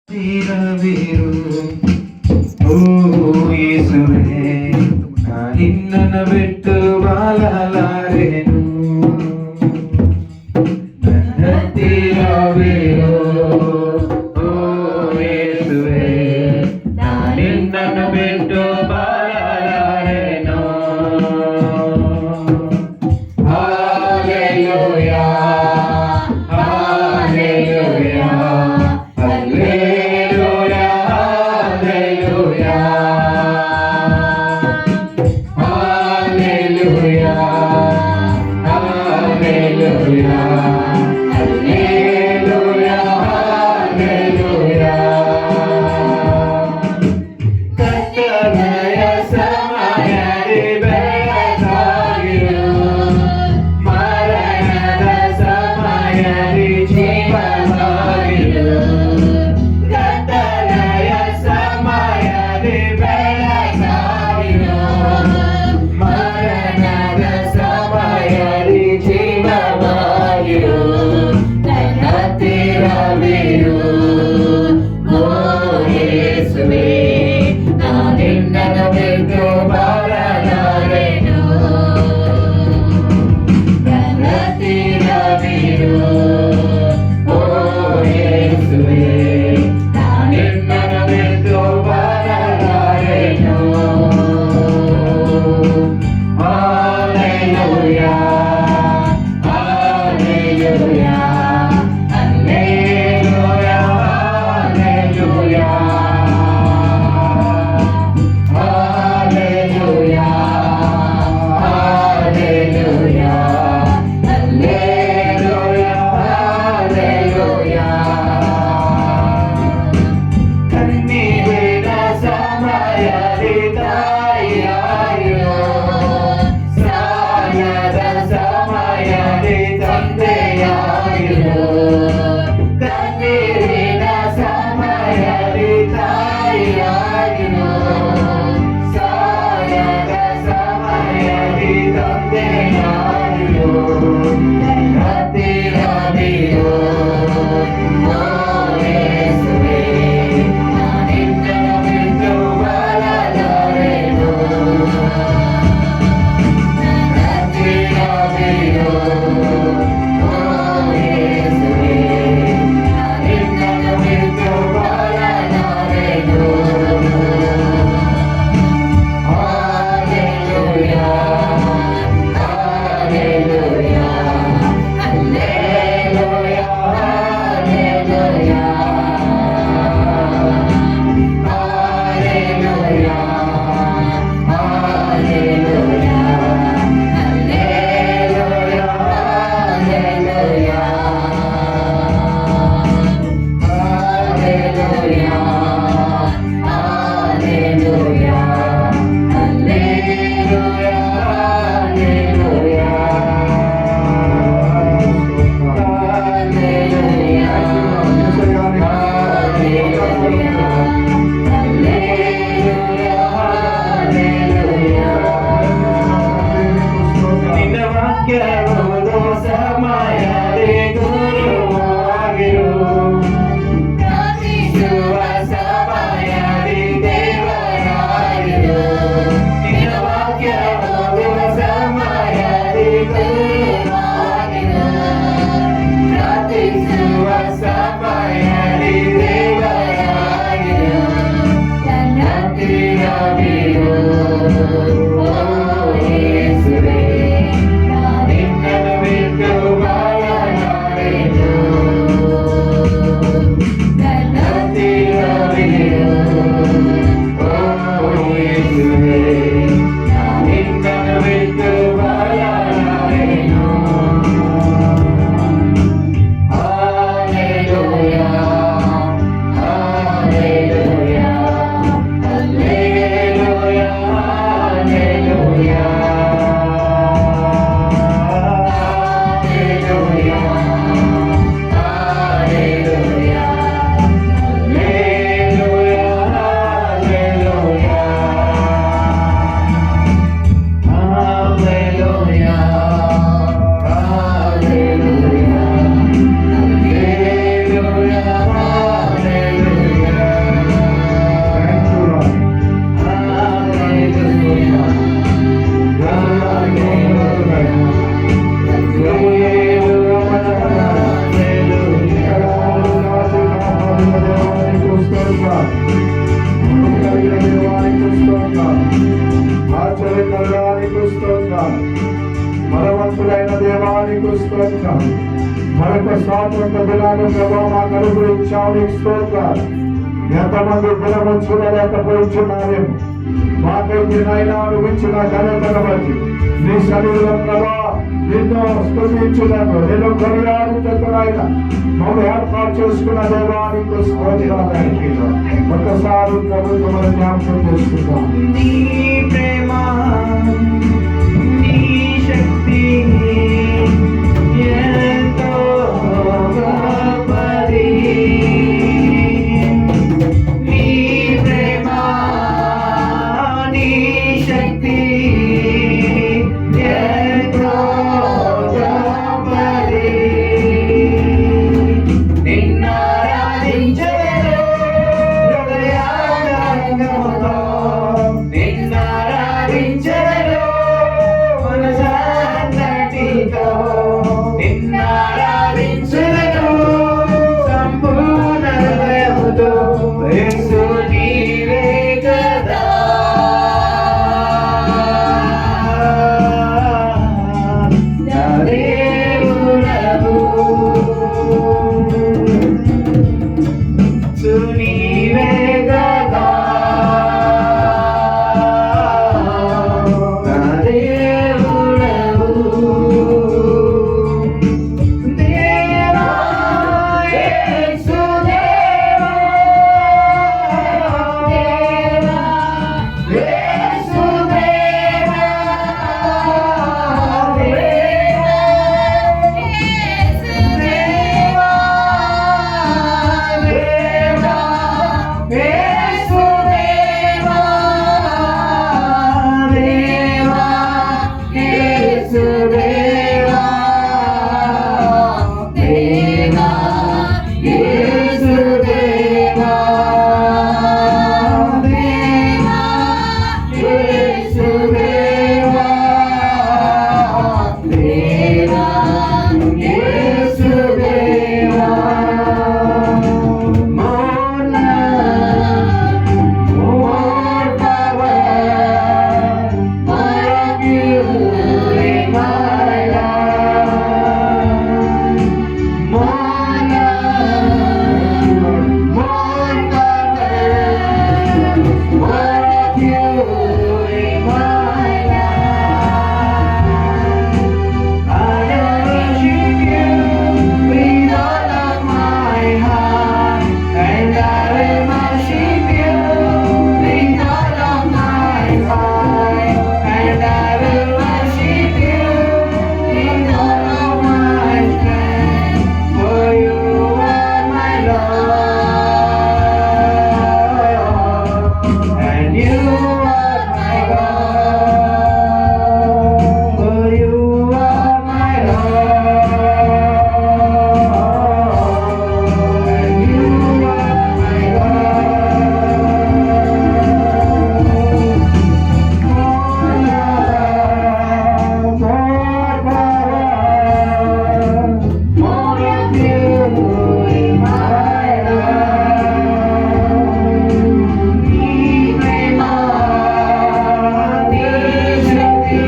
తీరవేరు ఓ యేసువే నా నిన్నన పెట్టు బాలలారెను నన్న తీరవేరు ఓ యేసువే నా నిన్నన పెట్టు బాలలారెను హల్లెలూయా హల్లెలూయా హల్లెలూయా దేవానికి స్తోత్రం. కలిగిన దేవానికి స్తోత్రం. ఆశ్చర్యకరానికి స్తోత్రం. బలవంతుడైన దేవానికి స్తోత్రం. మరొక స్వాతంత్ర దినాన్ని ప్రభావ మాకు అనుగ్రహించావు. నీకు స్తోత్రం. ఎంతమంది దినము చూడలేకపోతున్నారేమో మాకైతే నాయన అనుభవించిన ఘనతను బట్టి నీ శరీరం ప్రభా నిన్ను స్తుతించుటకు నేను కొనియాడుటకు నాయన మమ్మల్ని ఏర్పాటు చేసుకున్న దేవానికి స్తోత్రానికి ఒకసారి ప్రభుత్వం జ్ఞాపకం చేసుకుంటాం. నీ ప్రేమ నీ శక్తి ఎంతో గొప్పది. నీ ప్రేమ నీ శక్తి ఎంతో గొప్పది. నిన్ను ఆరాధించెదను హృదయాంతరంగముతో. నిన్ను ఆరాధించెదను మనసంతటితో. నిన్ను ఆరాధించెదను సంపూర్ణ హృదయముతో. యేసు నీవే కదా నా దేవుడవు. యేసు నీవే కదా నా దేవుడవు. దేవా యేసు దేవా దేవా యేసు దేవా దేవా యేసు దేవా దేవా యేసు దేవా దేవా యేసు దేవా దేవా యేసు దేవా దేవా యేసు దేవా దేవా యేసు దేవా. More love, more power, more of you in my life. More love, more power, more of you in my life. I worship you with all of my heart, and I will worship you with all of my mind, and I will worship you with all of my strength, for you are my Lord, and you are my God, for you are my Lord, and you are my God. More love, more power, more of you in my life. నీ ప్రేమ నీ శక్తి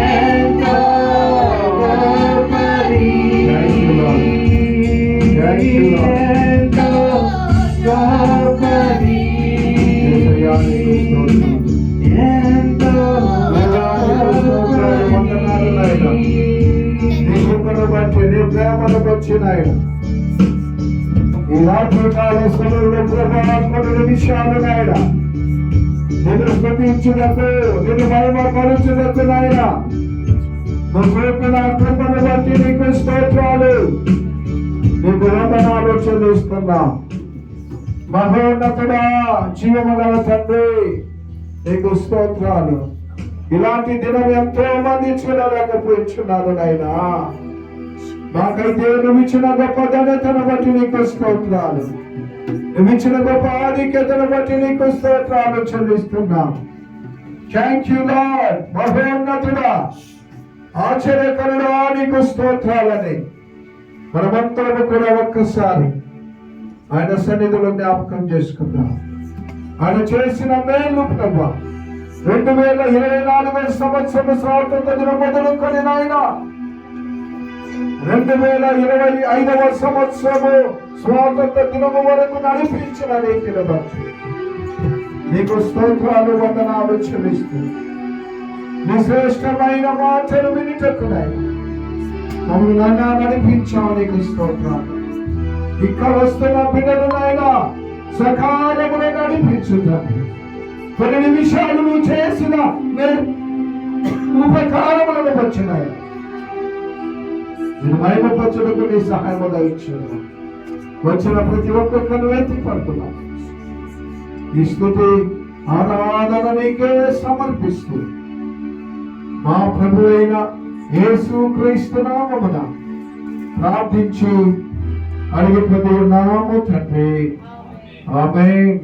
ఎంతో గొప్పది. Thank you, Lord. ఎంతో గొప్పది. యేసయ్యానికి స్తోత్రం. ఎంతో వందనాలు నాయన. నీ కృపను బట్టి నీ ప్రేమను బట్టి నాయన ఈ రాత్రి కాల సమయంలో ప్రభావాత్మక నిమిషాలు నాయన నిన్ను స్తుతించుటకు నిన్ను మహిమపరచుటకు నాయన నువ్వు చూపిన కృపను బట్టి నీకు స్తోత్రాలు. నీకు వందనాలు చెల్లిస్తున్నాం. మహోన్నతుడా జీవము గల తండ్రి నీకు స్తోత్రాలు. ఇలాంటి దినం ఎంతో మంది చూడలేకపోతున్నారు నాయనా. మాకైతే నువ్వు ఇచ్చిన గొప్ప ఘనతను బట్టి నీకు స్తోత్రాలు. నువ్వు ఇచ్చిన గొప్ప ఆధిక్యతను బట్టి నీకు స్తోత్రాలు చెల్లిస్తున్నాం. Thank you lord. మహోన్నతుడా ఆశ్చర్యకరుడా నీకు స్తోత్రాలని మనమందరము కూడా ఒక్కసారి ఆయన సన్నిధిలో జ్ఞాపకం చేసుకుందాం. ఆయన చేసిన మేలు ప్రభా 2024 సంవత్సరం స్వాతంత్ర దినం మొదలుకొని నాయన 2025వ సంవత్సరము స్వాతంత్ర దినము వరకు నడిపించిన నీతిని బట్టి నీకు స్తోత్రాలు వందనాలు చెల్లిస్తూ నీ శ్రేష్టమైన మాటలు వినిటకు మమ్మల్ని నడిపించావు. నీకు స్తోత్రాలు. ఇక్కడ వస్తున్న బిడ్డలు నాయన సకాలమునే నడిపించుతాను. కొన్ని నిమిషాలు నువ్వు చేసిన ఉపకారములను వచ్చినాయి. నేను మహిమపరచుటకు నీ సహాయము దయచేయను. వచ్చిన ప్రతి ఒక్కరిని వెతికి పడుతున్నాను. ఈ స్తుతి ఆరాధన నీకే సమర్పిస్తూ మా ప్రభు అయిన యేసు క్రీస్తు నామమున ప్రార్థించి అడిగి ప్రతి నామము తండ్రి. ఆమేన్.